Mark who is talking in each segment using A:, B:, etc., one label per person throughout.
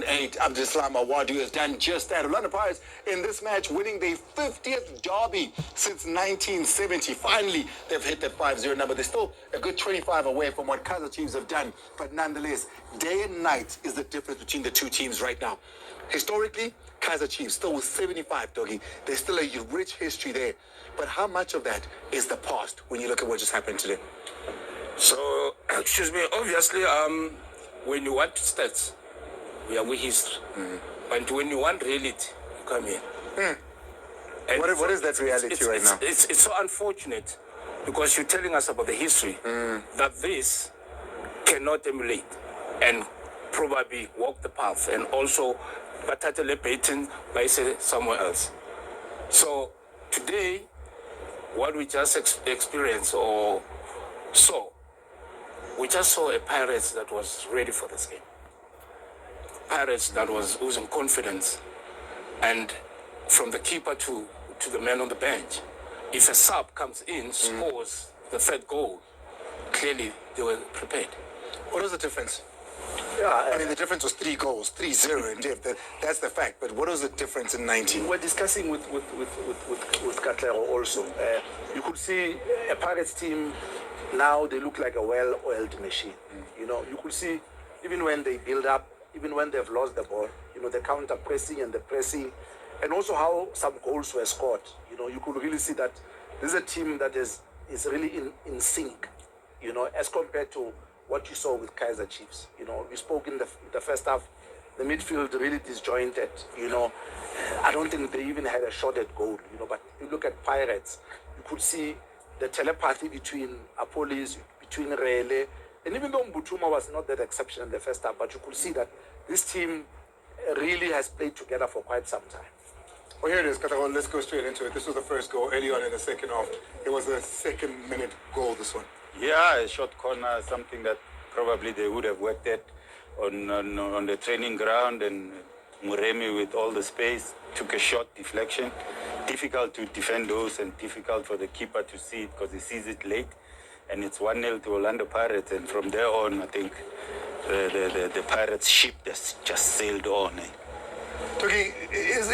A: 2008. Abdeslam Awadu has done just that. Orlando Pirates in this match winning their 50th derby since 1970. Finally, they've hit that 5-0 number. They're still a good 25 away from what KAIZER Chiefs have done. But nonetheless, day and night is the difference between the two teams right now. Historically, KAIZER Chiefs still with 75, Doggy. There's still a rich history there. But how much of that is the past when you look at what just happened today?
B: So, excuse me, obviously, when you want stats, we are with history. But when you want reality, you come here.
A: What is that reality right now?
B: It's so unfortunate because you're telling us about the history that this cannot emulate and probably walk the path and also batatele patent by somewhere else. So today, what we just experienced or saw, we just saw a Pirates that was ready for this game. Pirates that was losing confidence, and from the keeper to the man on the bench. If a sub comes in, scores the third goal, clearly they were prepared.
A: What was the difference?
C: Yeah,
A: I mean, the difference was 3 goals, 3-0 in depth. That's the fact. But what was the difference in 19?
C: we're discussing with Katlero also. You could see a Pirates team now, they look like a well-oiled machine. You know, you could see even when they build up, even when they've lost the ball, you know, the counter-pressing and the pressing, and also how some goals were scored. You know, you could really see that this is a team that is really in sync, you know, as compared to what you saw with KAIZER Chiefs. You know, we spoke in the first half, the midfield really disjointed, you know. I don't think they even had a shot at goal, you know, but you look at Pirates, you could see the telepathy between Apolis, between Rele, and even though Mbutuma was not that exception in the first half, but you could see that this team really has played together for quite some time.
A: Well, here it is, Katakon. Let's go straight into it. This was the first goal early on in the second half. It was a second-minute goal, this one.
D: Yeah, a short corner, something that probably they would have worked at on the training ground, and Muremi with all the space took a short deflection. Difficult to defend those and difficult for the keeper to see it because he sees it late, and it's 1-0 to Orlando Pirates, and from there on I think the Pirates ship just sailed on.
A: Togi, is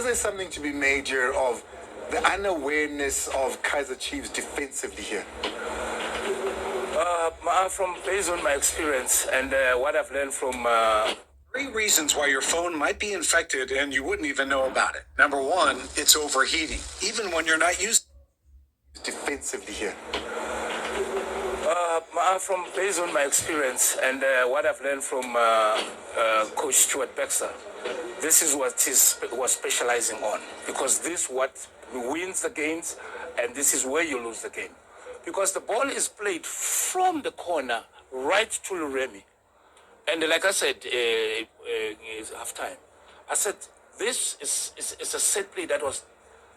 A: there something to be made here of the unawareness of KAIZER Chiefs defensively here?
B: Based on my experience and what I've learned from
E: 3 reasons why your phone might be infected and you wouldn't even know about it. Number 1, it's overheating, even when you're not used
A: defensively here.
B: Based on my experience and what I've learned from Coach Stuart Baxter, this is what he was specializing on, because this is what wins the games and this is where you lose the game. Because the ball is played from the corner right to Luremi. And like I said, it's half time. I said, this is a set play that was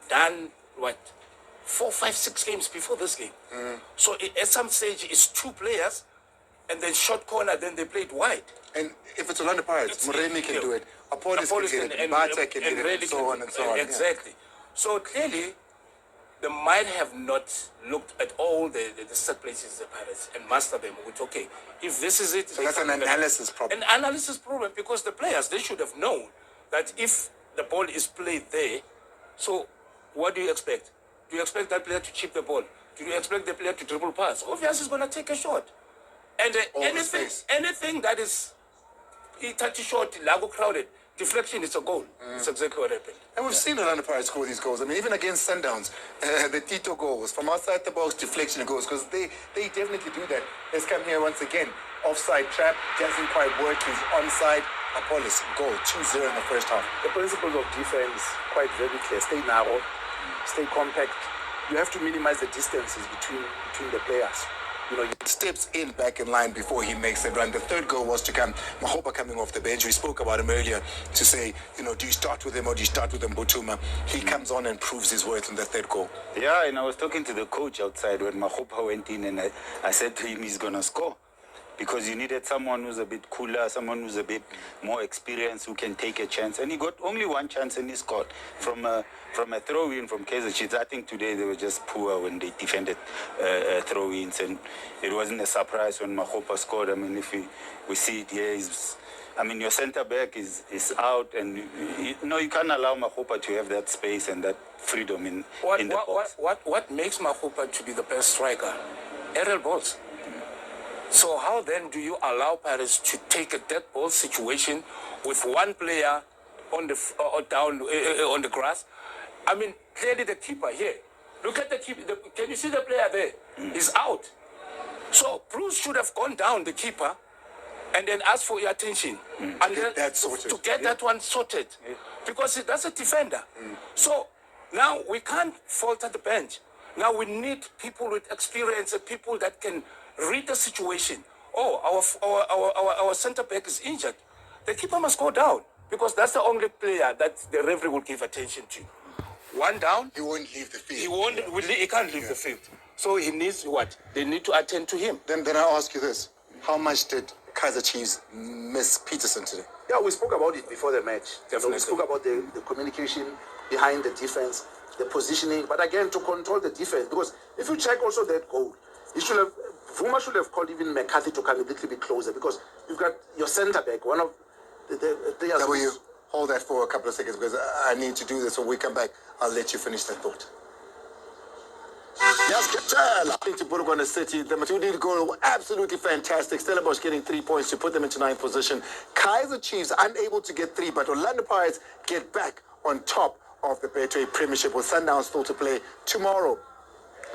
B: done, 4, 5, 6 games before this game. So at some stage, it's 2 players, and then short corner, then they played wide.
A: And if it's Orlando Pirates, Muremi can do it, Apolis can get it, Bata can get it, and so on and so on.
B: Exactly. Yeah. So clearly, they might have not looked at all the set places the Pirates and master them with, okay, if this is it...
A: So that's an analysis problem.
B: An analysis problem, because the players, they should have known that if the ball is played there, so what do you expect? Do you expect that player to chip the ball? Do you expect the player to dribble pass? Obviously, he's going to take a shot. And anything that is 30 short, Lago crowded, deflection is a goal. It's exactly what happened.
A: And we've seen Orlando Pirates score these goals. I mean, even against Sundowns, the Tito goals, from outside the box, deflection goals, because they definitely do that. Let's come here once again. Offside trap, doesn't quite work. He's onside. Apolis, goal, 2-0 in the first half.
C: The principles of defense, quite very clear. Stay narrow, stay compact. You have to minimize the distances between the players. You know, he
A: steps in back in line before he makes a run. The third goal was to come. Mahopa coming off the bench. We spoke about him earlier to say, you know, do you start with him or do you start with Mbutuma? He comes on and proves his worth in the third goal.
D: Yeah, and I was talking to the coach outside when Mahopa went in, and I said to him, he's going to score. Because you needed someone who's a bit cooler, someone who's a bit more experienced, who can take a chance. And he got only 1 chance and he scored from a throw-in from KAIZER Chiefs. I think today they were just poor when they defended throw-ins, and it wasn't a surprise when Mahopa scored. I mean, if we see it here, I mean, your centre back is out, and you can't allow Mahopa to have that space and that freedom in the box.
B: What makes Mahopa to be the best striker? Aerial balls. So how then do you allow Paris to take a dead ball situation with one player on the down on the grass? I mean, clearly the keeper here. Look at the keeper. Can you see the player there? He's out. So Bruce should have gone down, the keeper, and then asked for your attention. And then to get that one sorted. Because that's a defender. So now we can't falter the bench. Now we need people with experience and people that can read the situation. Oh, our center back is injured. The keeper must go down because that's the only player that the referee will give attention to. One down.
A: He won't leave the field.
B: He can't leave the field. So he needs what? They need to attend to him.
A: Then I ask you this. How much did Kaizer Chiefs miss Peterson today?
C: Yeah, we spoke about it before the match.
B: Definitely.
C: We spoke about the communication behind the defense, the positioning, but again, to control the defense. Because if you check also that goal, Vuma should have called even McCarthy to come a little bit closer because you've got your centre back, one of the
A: W, hold that for a couple of seconds because I need to do this. When we come back, I'll let you finish that thought. I think to put it on the City, the Matuidi goal, absolutely fantastic. Stellenbosch getting 3 points to put them into 9th position. Kaizer Chiefs unable to get 3, but Orlando Pirates get back on top of the Betway Premiership with Sundowns still to play tomorrow.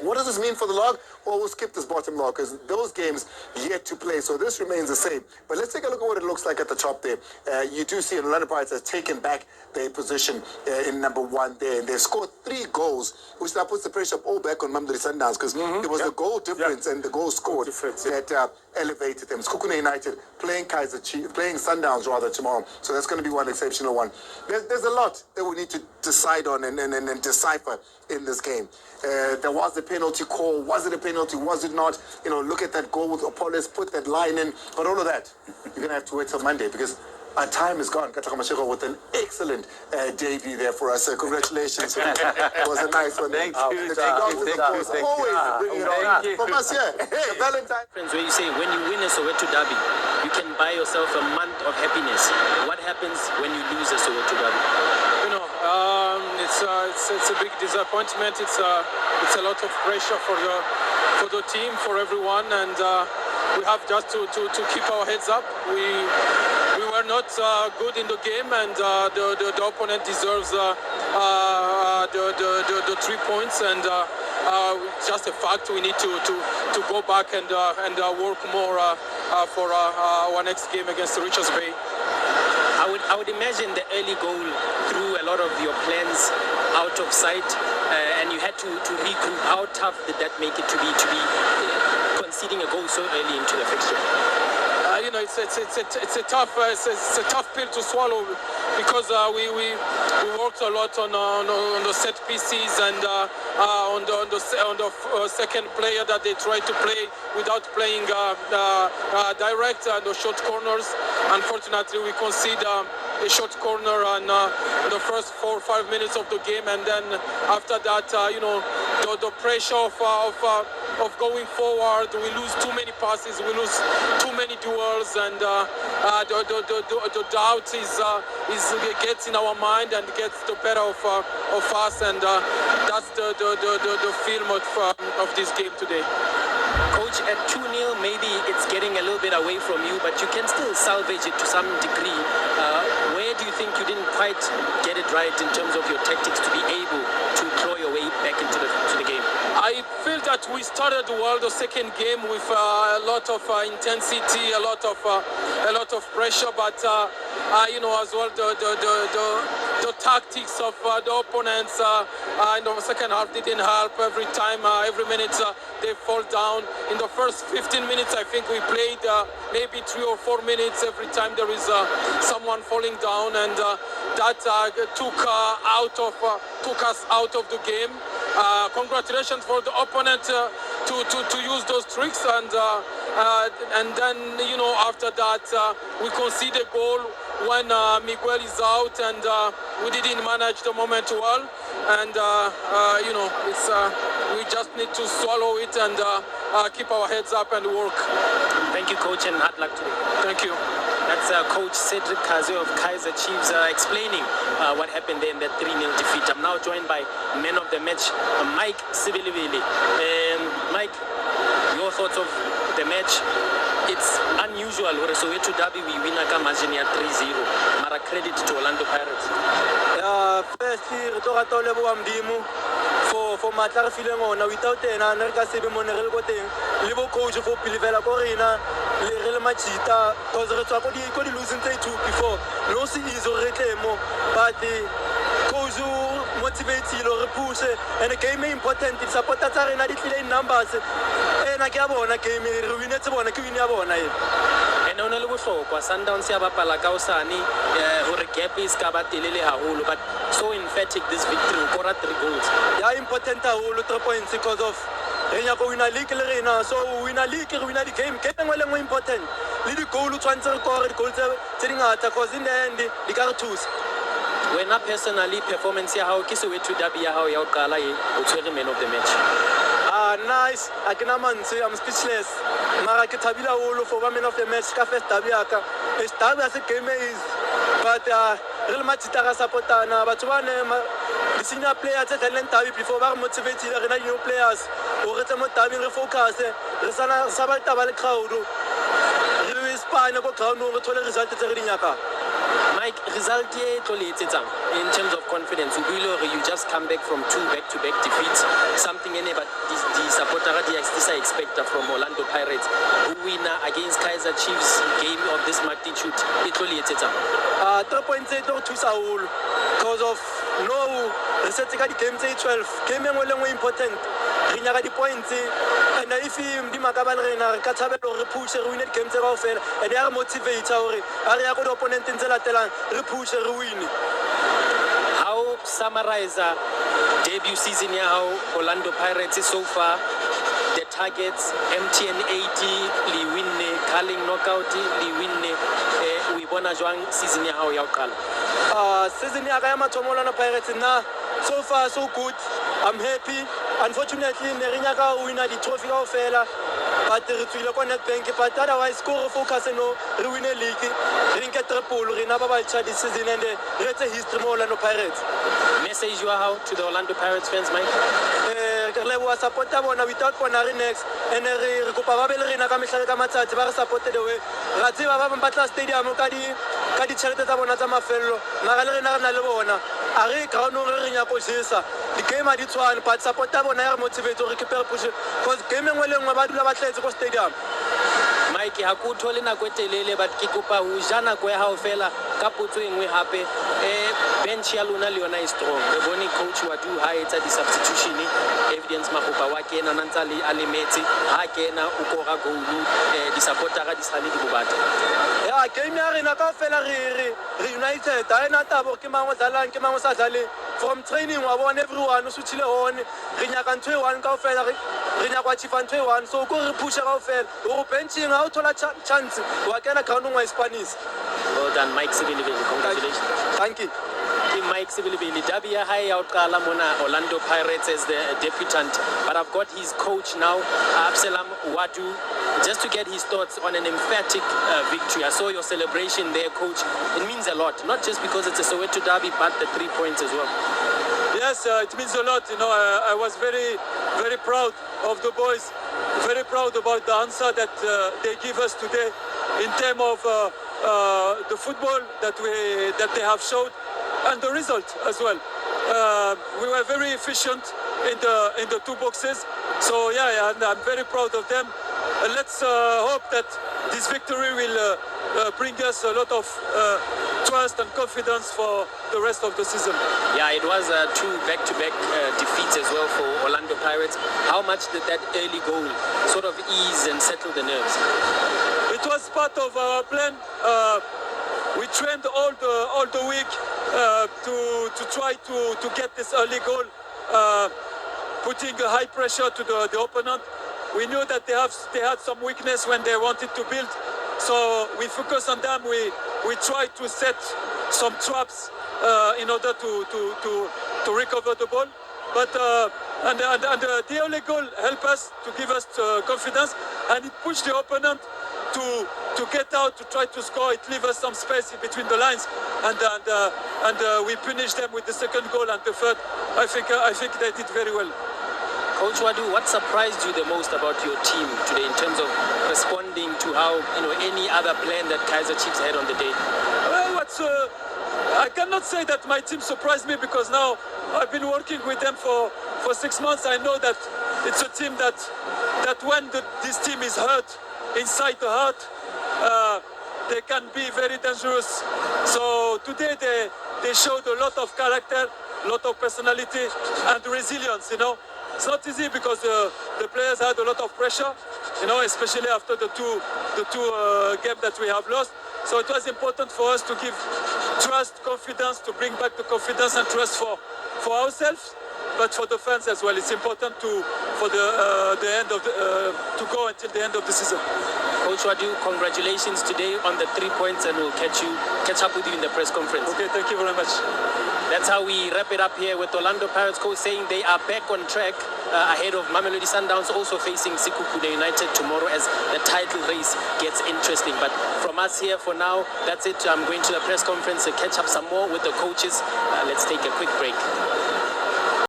A: What does this mean for the log? Well, we'll skip this bottom log because those games yet to play, so this remains the same. But let's take a look at what it looks like at the top there. You do see Orlando Pirates has taken back their position in number 1 there, and they've scored 3 goals, which now puts the pressure all back on Mamelodi Sundowns because it was the goal difference and the goal scored that elevated them. Skukune United playing Sundowns rather tomorrow, so that's going to be one exceptional one. There's a lot that we need to decide on and decipher in this game. There was a penalty call. Was it a penalty? Was it not? Look at that goal with Apollos, put that line in. But all of that, you're going to have to wait till Monday because our time is gone. Kataka Mashego with an excellent debut there for us. Congratulations. It was a nice one.
D: Thank you.
A: Always bring it on. From us here, Valentine.
F: Friends, where you say when you win a Soweto derby, you can buy yourself a month of happiness. What happens when you lose a Soweto derby?
G: It's a big disappointment. It's a lot of pressure for the team, for everyone, and we have just to keep our heads up. We were not good in the game, and the opponent deserves the 3 points, and just a fact. We need to go back and work more for our next game against Richards Bay.
F: I would imagine the early goal threw a lot of your plans out of sight, and you had to regroup. How tough did that make it to be conceding a goal so early into the fixture?
G: It's a tough pill to swallow because we worked a lot on the set pieces and on the second player that they tried to play without playing direct and the short corners. Unfortunately, we concede a short corner on the first 4 or 5 minutes of the game, and then after that, the pressure of going forward, we lose too many passes, we lose too many duels, and the doubt gets in our mind and gets the better of us, and that's the film of this game today.
F: Coach, at 2-0, maybe it's getting a little bit away from you, but you can still salvage it to some degree. Where do you think you didn't quite get it right in terms of your tactics to be able to claw your way back into the game?
G: I feel that we started well the second game with a lot of intensity, a lot of pressure, but as well the tactics of the opponents in the second half didn't help. Every time, every minute they fall down. In the first 15 minutes, I think we played maybe 3 or 4 minutes every time there is someone falling down, and that took us out of the game. Congratulations for the opponent to use those tricks, and then after that we concede a goal when Miguel is out, and we didn't manage the moment well, and we just need to swallow it and keep our heads up and work.
F: Thank you, coach, and hard luck today.
G: Thank you.
F: That's Coach Cedric KAIZER of KAIZER Chiefs explaining what happened there in that 3-0 defeat. I'm now joined by man of the match, Mike Sibilibili. Mike, your thoughts of the match? It's unusual. Soweto Derby, we win a margin at 3-0. Mara credit to Orlando Pirates.
H: Firstly, for matla feeling on without an America 7 monero goting, Livo coach for Pilivella Corina, Lil Machita, because the could losing 2 before. No see is already more, but the coach motivates you or push and the game important. It's a potato and a numbers. And I came ruined one, a queen of
F: and only for Sundowns Yabapala Kausani, or gap is Kabatilele Haulu, but so emphatic this victory, 3 goals.
H: Yeah, important to points because of Renyako win a league arena, so win a league, win a game, getting well important. Little goal to transfer record, goals sitting out because in the end, the cartoons.
F: When I personally performance here, how Kisoweto Derby, how Yaukala, the man of the match.
H: Nice. I can say I'm speechless. Maraketabila Olo for women of the match, Cafe Tabiaka. It's Tabi as a game is, but real match Tarasapotana, but one the senior players at Talent Tabi before are motivated new players or Retamotabi refocus, Resana Sabaltabal crowd. Louis Pine go crown over to the result of Rinyaka.
F: Mike, result in terms of confidence. You just come back from 2 back-to-back defeats. Something in it, but the supporter I expect from Orlando Pirates who win against KAIZER Chiefs game of this magnitude. It only
H: 3 points to Saul because of no resetting the game 12. Game important. The points and if the Makaban Katabel push a ruined game and they are motivated area good opponent in Zelatelan repush a ruin.
F: How summarize debut season here, how Orlando Pirates is so far? The targets MTN 80, Li Winne, Carling knockout, Li Winne, we won a joint season here, how Yaukal.
H: Season here, I am a Tomolano Pirates now. So far, so good. I'm happy. Unfortunately, Nerinyaka win the trophy of Fela, but the Rituila Connect Bank, but otherwise, score focus and ruin a league. Drink a triple, Rinaba this season, and the history more Orlando Pirates.
F: Message you are to the Orlando Pirates fans, Mike?
H: Was supported without Ponari next, and Recupabel in a Kamisha very supported away. Rativa Batla Stadium, Kadi Chelta fellow, Maralena Nalona, Ari Crono Rinya Posisa. The game at this one, but supported on air motivated to recuperate push because gaming well about the stadium.
F: Mike hakutole na kwetelele but kikupa ujana kwe hao fela kaputu ingwe hape bench ya luna liona is strong the boni coach wa do high at the substitution evidence makupa wake na nantali alimeti hake na ukora goulu the supporter ga disali di bobata
H: ya game ya rena ka fela re united ai na tabo ke mangwe zalang ke mangwe sa dlale from training wa bona everyone o sutile on re nyaka ntwe one ka fela re nyaka chifa ntwe one so go re push ka fela o benching out thola chance wa kena ground ngwa Spanish.
F: Well done, Mike Sibilibili. Congratulations.
H: Thank you.
F: Mike Sibilibili. Derby high out Kalamona Orlando Pirates as the debutant, but I've got his coach now, Absalom Wadu, just to get his thoughts on an emphatic victory. I saw your celebration there, coach. It means a lot, not just because it's a Soweto Derby, but the 3 points as well.
I: Yes, it means a lot. You know, I was very, very proud of the boys. Very proud about the answer that they give us today in terms of the football that they have showed and the result as well. We were very efficient in the 2 boxes. So yeah, and I'm very proud of them. Let's hope that this victory will bring us a lot of trust and confidence for the rest of the season.
F: Yeah, it was 2 back-to-back defeats as well for Orlando Pirates. How much did that early goal sort of ease and settle the nerves?
I: It was part of our plan. We trained all the week to try to get this early goal, putting a high pressure to the opponent. We knew that they had some weakness when they wanted to build, so we focused on them. We tried to set some traps in order to recover the ball, but the early goal helped us to give us confidence, and it pushed the opponent to get out, to try to score. It leaves us some space in between the lines, and we punish them with the second goal and the third. I think they did very well.
F: Coach Wadu, what surprised you the most about your team today in terms of responding to how any other plan that Kaizer Chiefs had on the day?
I: Well, I cannot say that my team surprised me, because now I've been working with them for 6 months. I know that it's a team that when this team is hurt, inside the heart, they can be very dangerous. So today they showed a lot of character, a lot of personality and resilience. It's not easy because the players had a lot of pressure, especially after the two games that we have lost. So it was important for us to give trust, confidence, to bring back the confidence and trust for ourselves, but for the fans as well. It's important to go until the end of the season.
F: Coach Wadu, congratulations today on the 3 points, and we'll catch up with you in the press conference.
I: Okay, thank you very much.
F: That's how we wrap it up here with Orlando Pirates coach saying they are back on track ahead of Mamelodi Sundowns, also facing Sekhukhune United tomorrow as the title race gets interesting. But from us here for now, that's it. I'm going to the press conference to catch up some more with the coaches. Let's take a quick break.